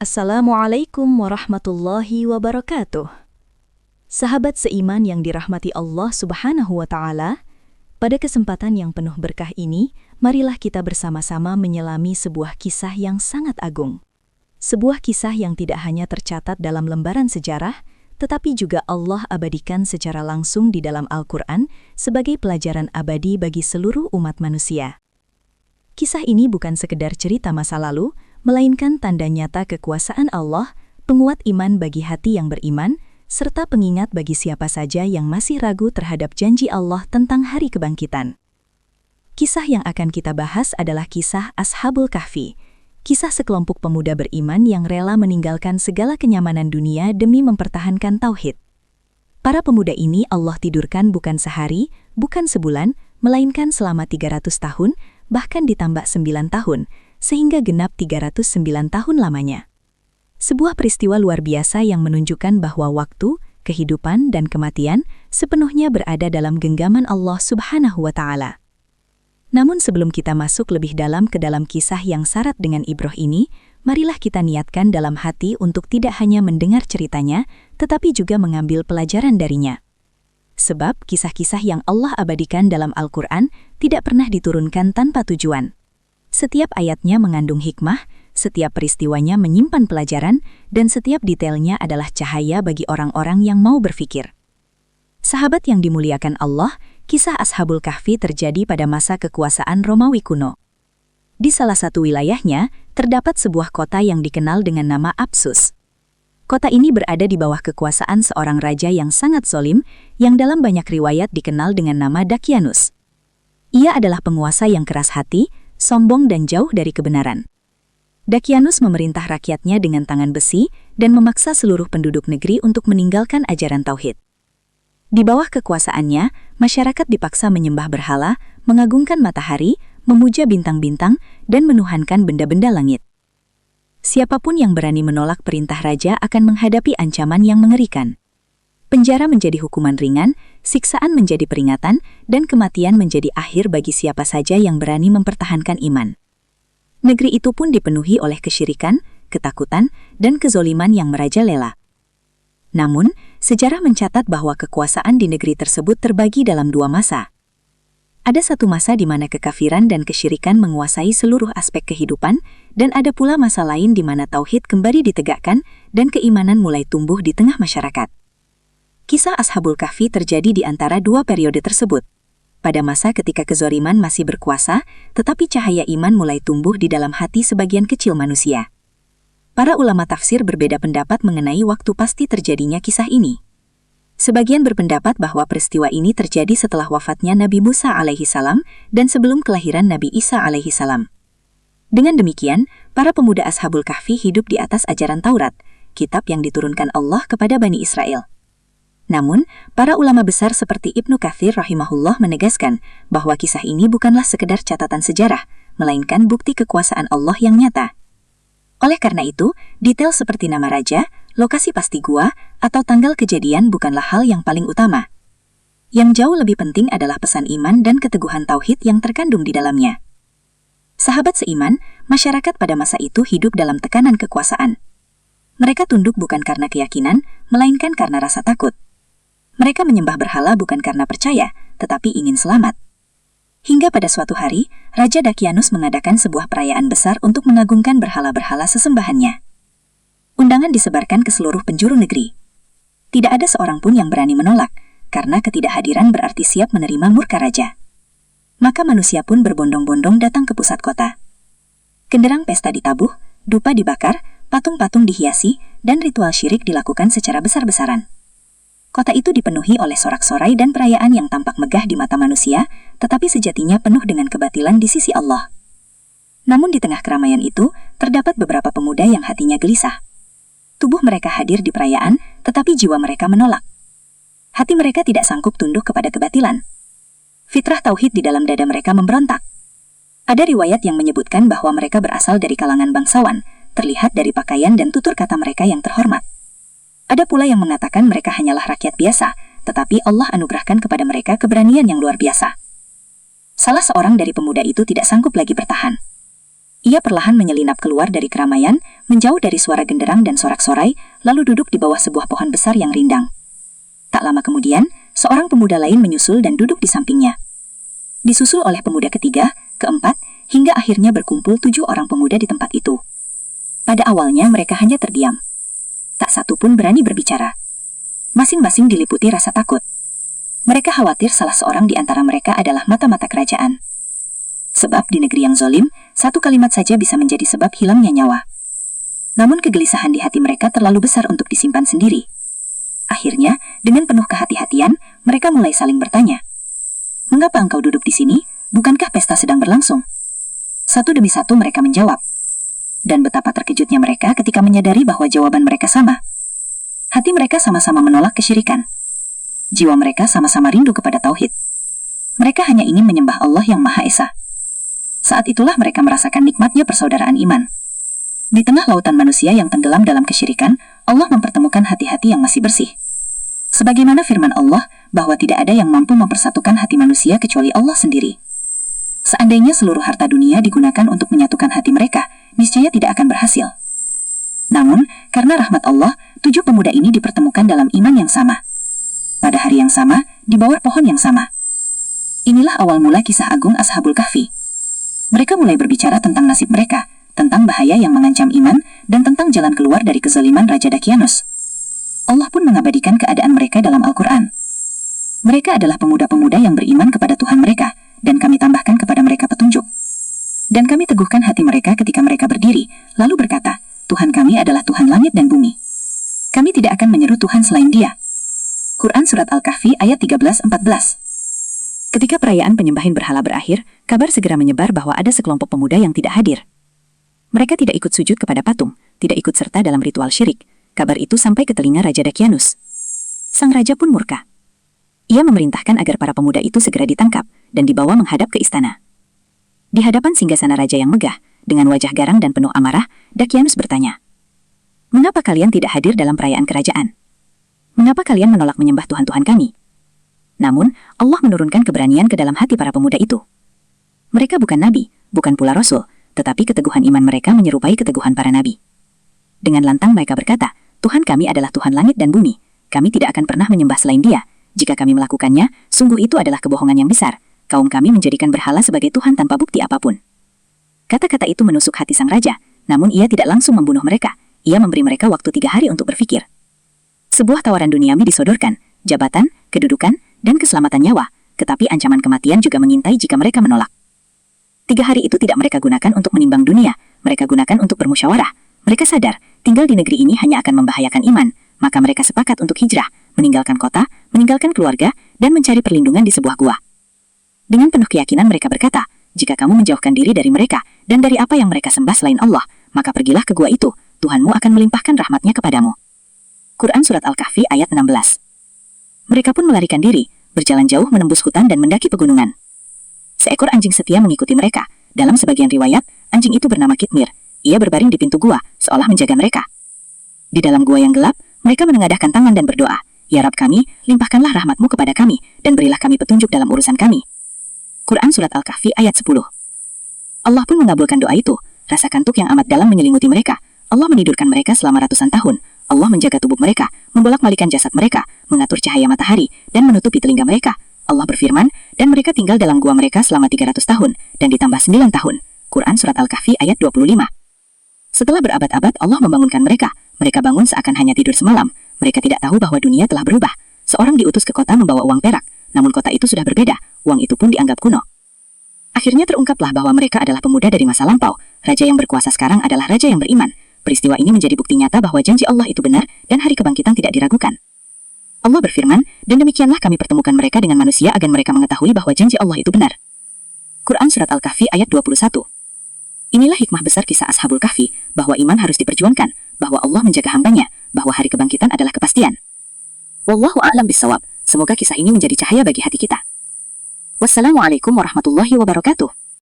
Assalamualaikum warahmatullahi wabarakatuh. Sahabat seiman yang dirahmati Allah Subhanahu wa Ta'ala, pada kesempatan yang penuh berkah ini, marilah kita bersama-sama menyelami sebuah kisah yang sangat agung. Sebuah kisah yang tidak hanya tercatat dalam lembaran sejarah, tetapi juga Allah abadikan secara langsung di dalam Al-Quran sebagai pelajaran abadi bagi seluruh umat manusia. Kisah ini bukan sekedar cerita masa lalu, melainkan tanda nyata kekuasaan Allah, penguat iman bagi hati yang beriman, serta pengingat bagi siapa saja yang masih ragu terhadap janji Allah tentang hari kebangkitan. Kisah yang akan kita bahas adalah kisah Ashabul Kahfi, kisah sekelompok pemuda beriman yang rela meninggalkan segala kenyamanan dunia demi mempertahankan tauhid. Para pemuda ini Allah tidurkan bukan sehari, bukan sebulan, melainkan selama 300 tahun, bahkan ditambah 9 tahun, sehingga genap 309 tahun lamanya. Sebuah peristiwa luar biasa yang menunjukkan bahwa waktu, kehidupan, dan kematian sepenuhnya berada dalam genggaman Allah Subhanahu wa Ta'ala. Namun sebelum kita masuk lebih dalam ke dalam kisah yang syarat dengan ibroh ini, marilah kita niatkan dalam hati untuk tidak hanya mendengar ceritanya, tetapi juga mengambil pelajaran darinya. Sebab kisah-kisah yang Allah abadikan dalam Al-Quran tidak pernah diturunkan tanpa tujuan. Setiap ayatnya mengandung hikmah, setiap peristiwanya menyimpan pelajaran, dan setiap detailnya adalah cahaya bagi orang-orang yang mau berfikir. Sahabat yang dimuliakan Allah, kisah Ashabul Kahfi terjadi pada masa kekuasaan Romawi kuno. Di salah satu wilayahnya, terdapat sebuah kota yang dikenal dengan nama Apsus. Kota ini berada di bawah kekuasaan seorang raja yang sangat zalim, yang dalam banyak riwayat dikenal dengan nama Dakyanus. Ia adalah penguasa yang keras hati, sombong dan jauh dari kebenaran. Dakyanus memerintah rakyatnya dengan tangan besi dan memaksa seluruh penduduk negeri untuk meninggalkan ajaran tauhid. Di bawah kekuasaannya, masyarakat dipaksa menyembah berhala, mengagungkan matahari, memuja bintang-bintang, dan menuhankan benda-benda langit. Siapapun yang berani menolak perintah raja akan menghadapi ancaman yang mengerikan. Penjara menjadi hukuman ringan, siksaan menjadi peringatan, dan kematian menjadi akhir bagi siapa saja yang berani mempertahankan iman. Negeri itu pun dipenuhi oleh kesyirikan, ketakutan, dan kezoliman yang merajalela. Namun, sejarah mencatat bahwa kekuasaan di negeri tersebut terbagi dalam dua masa. Ada satu masa di mana kekafiran dan kesyirikan menguasai seluruh aspek kehidupan, dan ada pula masa lain di mana tauhid kembali ditegakkan dan keimanan mulai tumbuh di tengah masyarakat. Kisah Ashabul Kahfi terjadi di antara dua periode tersebut. Pada masa ketika kezaliman masih berkuasa, tetapi cahaya iman mulai tumbuh di dalam hati sebagian kecil manusia. Para ulama tafsir berbeda pendapat mengenai waktu pasti terjadinya kisah ini. Sebagian berpendapat bahwa peristiwa ini terjadi setelah wafatnya Nabi Musa alaihi salam dan sebelum kelahiran Nabi Isa alaihi salam. Dengan demikian, para pemuda Ashabul Kahfi hidup di atas ajaran Taurat, kitab yang diturunkan Allah kepada Bani Israel. Namun, para ulama besar seperti Ibnu Katsir rahimahullah menegaskan bahwa kisah ini bukanlah sekedar catatan sejarah, melainkan bukti kekuasaan Allah yang nyata. Oleh karena itu, detail seperti nama raja, lokasi pasti gua, atau tanggal kejadian bukanlah hal yang paling utama. Yang jauh lebih penting adalah pesan iman dan keteguhan tauhid yang terkandung di dalamnya. Sahabat seiman, masyarakat pada masa itu hidup dalam tekanan kekuasaan. Mereka tunduk bukan karena keyakinan, melainkan karena rasa takut. Mereka menyembah berhala bukan karena percaya, tetapi ingin selamat. Hingga pada suatu hari, Raja Dakyanus mengadakan sebuah perayaan besar untuk mengagungkan berhala-berhala sesembahannya. Undangan disebarkan ke seluruh penjuru negeri. Tidak ada seorang pun yang berani menolak, karena ketidakhadiran berarti siap menerima murka raja. Maka manusia pun berbondong-bondong datang ke pusat kota. Genderang pesta ditabuh, dupa dibakar, patung-patung dihiasi, dan ritual syirik dilakukan secara besar-besaran. Kota itu dipenuhi oleh sorak-sorai dan perayaan yang tampak megah di mata manusia, tetapi sejatinya penuh dengan kebatilan di sisi Allah. Namun di tengah keramaian itu, terdapat beberapa pemuda yang hatinya gelisah. Tubuh mereka hadir di perayaan, tetapi jiwa mereka menolak. Hati mereka tidak sanggup tunduk kepada kebatilan. Fitrah tauhid di dalam dada mereka memberontak. Ada riwayat yang menyebutkan bahwa mereka berasal dari kalangan bangsawan, terlihat dari pakaian dan tutur kata mereka yang terhormat. Ada pula yang mengatakan mereka hanyalah rakyat biasa, tetapi Allah anugerahkan kepada mereka keberanian yang luar biasa. Salah seorang dari pemuda itu tidak sanggup lagi bertahan. Ia perlahan menyelinap keluar dari keramaian, menjauh dari suara genderang dan sorak-sorai, lalu duduk di bawah sebuah pohon besar yang rindang. Tak lama kemudian, seorang pemuda lain menyusul dan duduk di sampingnya. Disusul oleh pemuda ketiga, keempat, hingga akhirnya berkumpul 7 orang pemuda di tempat itu. Pada awalnya mereka hanya terdiam. Tak satu pun berani berbicara. Masing-masing diliputi rasa takut. Mereka khawatir salah seorang di antara mereka adalah mata-mata kerajaan. Sebab di negeri yang zolim, satu kalimat saja bisa menjadi sebab hilangnya nyawa. Namun kegelisahan di hati mereka terlalu besar untuk disimpan sendiri. Akhirnya, dengan penuh kehati-hatian, mereka mulai saling bertanya. Mengapa engkau duduk di sini? Bukankah pesta sedang berlangsung? Satu demi satu mereka menjawab. Dan betapa terkejutnya mereka ketika menyadari bahwa jawaban mereka sama. Hati mereka sama-sama menolak kesyirikan. Jiwa mereka sama-sama rindu kepada tauhid. Mereka hanya ingin menyembah Allah yang Maha Esa. Saat itulah mereka merasakan nikmatnya persaudaraan iman. Di tengah lautan manusia yang tenggelam dalam kesyirikan, Allah mempertemukan hati-hati yang masih bersih. Sebagaimana firman Allah, bahwa tidak ada yang mampu mempersatukan hati manusia kecuali Allah sendiri. Seandainya seluruh harta dunia digunakan untuk menyatukan hati mereka, niscaya tidak akan berhasil. Namun, karena rahmat Allah, 7 pemuda ini dipertemukan dalam iman yang sama. Pada hari yang sama, di bawah pohon yang sama. Inilah awal mula kisah agung Ashabul Kahfi. Mereka mulai berbicara tentang nasib mereka, tentang bahaya yang mengancam iman, dan tentang jalan keluar dari kezaliman Raja Dakyanus. Allah pun mengabadikan keadaan mereka dalam Al-Quran. Mereka adalah pemuda-pemuda yang beriman kepada Tuhan mereka, dan kami tambahkan kepada mereka petunjuk. Dan kami teguhkan hati mereka ketika mereka berdiri, lalu berkata, Tuhan kami adalah Tuhan langit dan bumi. Kami tidak akan menyeru Tuhan selain Dia. Quran Surat Al-Kahfi ayat 13-14. Ketika perayaan penyembahan berhala berakhir, kabar segera menyebar bahwa ada sekelompok pemuda yang tidak hadir. Mereka tidak ikut sujud kepada patung, tidak ikut serta dalam ritual syirik. Kabar itu sampai ke telinga Raja Dakyanus. Sang raja pun murka. Ia memerintahkan agar para pemuda itu segera ditangkap dan dibawa menghadap ke istana. Di hadapan singgasana raja yang megah, dengan wajah garang dan penuh amarah, Dakyanus bertanya, "Mengapa kalian tidak hadir dalam perayaan kerajaan? Mengapa kalian menolak menyembah Tuhan-Tuhan kami?" Namun, Allah menurunkan keberanian ke dalam hati para pemuda itu. Mereka bukan nabi, bukan pula rasul, tetapi keteguhan iman mereka menyerupai keteguhan para nabi. Dengan lantang mereka berkata, Tuhan kami adalah Tuhan langit dan bumi. Kami tidak akan pernah menyembah selain Dia. Jika kami melakukannya, sungguh itu adalah kebohongan yang besar. Kaum kami menjadikan berhala sebagai Tuhan tanpa bukti apapun. Kata-kata itu menusuk hati sang raja, namun ia tidak langsung membunuh mereka. Ia memberi mereka waktu 3 hari untuk berpikir. Sebuah tawaran duniawi disodorkan, jabatan, kedudukan, dan keselamatan nyawa, tetapi ancaman kematian juga mengintai jika mereka menolak. 3 hari itu tidak mereka gunakan untuk menimbang dunia, mereka gunakan untuk bermusyawarah. Mereka sadar, tinggal di negeri ini hanya akan membahayakan iman, maka mereka sepakat untuk hijrah, meninggalkan kota, meninggalkan keluarga, dan mencari perlindungan di sebuah gua. Dengan penuh keyakinan mereka berkata, jika kamu menjauhkan diri dari mereka, dan dari apa yang mereka sembah selain Allah, maka pergilah ke gua itu, Tuhanmu akan melimpahkan rahmatnya kepadamu. Quran Surat Al-Kahfi ayat 16. Mereka pun melarikan diri, berjalan jauh menembus hutan dan mendaki pegunungan. Seekor anjing setia mengikuti mereka. Dalam sebagian riwayat, anjing itu bernama Kitmir. Ia berbaring di pintu gua, seolah menjaga mereka. Di dalam gua yang gelap, mereka menengadahkan tangan dan berdoa, Ya Rabb kami, limpahkanlah rahmatmu kepada kami, dan berilah kami petunjuk dalam urusan kami. Quran Surat Al-Kahfi ayat 10. Allah pun mengabulkan doa itu. Rasa kantuk yang amat dalam menyelimuti mereka. Allah menidurkan mereka selama ratusan tahun. Allah menjaga tubuh mereka, membolak-balikan jasad mereka, mengatur cahaya matahari, dan menutupi telinga mereka. Allah berfirman, dan mereka tinggal dalam gua mereka selama 300 tahun, dan ditambah 9 tahun. Quran Surat Al-Kahfi ayat 25. Setelah berabad-abad Allah membangunkan mereka. Mereka bangun seakan hanya tidur semalam. Mereka tidak tahu bahwa dunia telah berubah. Seorang diutus ke kota membawa uang perak, namun kota itu sudah berbeda. Uang itu pun dianggap kuno. Akhirnya terungkaplah bahwa mereka adalah pemuda dari masa lampau. Raja yang berkuasa sekarang adalah raja yang beriman. Peristiwa ini menjadi bukti nyata bahwa janji Allah itu benar dan hari kebangkitan tidak diragukan. Allah berfirman, dan demikianlah kami pertemukan mereka dengan manusia agar mereka mengetahui bahwa janji Allah itu benar. Quran Surat Al-Kahfi ayat 21. Inilah hikmah besar kisah Ashabul Kahfi, bahwa iman harus diperjuangkan, bahwa Allah menjaga hambanya, bahwa hari kebangkitan adalah kepastian. Wallahu a'lam bishawab. Semoga kisah ini menjadi cahaya bagi hati kita. Wassalamualaikum warahmatullahi wabarakatuh.